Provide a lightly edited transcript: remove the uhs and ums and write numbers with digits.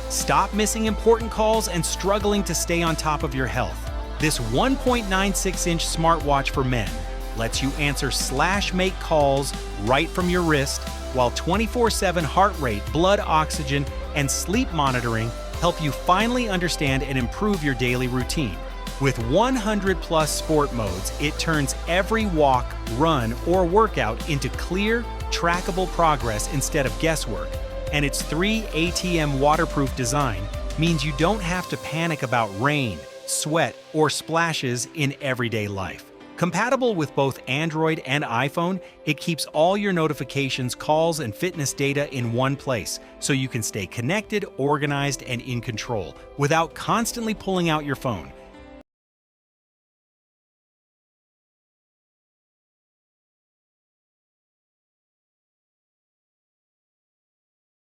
Stop missing important calls and struggling to stay on top of your health. This 1.96-inch smartwatch for men lets you answer /make calls right from your wrist, while 24/7 heart rate, blood oxygen, and sleep monitoring help you finally understand and improve your daily routine. With 100+ sport modes, it turns every walk, run, or workout into clear, trackable progress instead of guesswork. And its 3 ATM waterproof design means you don't have to panic about rain, sweat, or splashes in everyday life. Compatible with both Android and iPhone, it keeps all your notifications, calls, and fitness data in one place, so you can stay connected, organized, and in control without constantly pulling out your phone.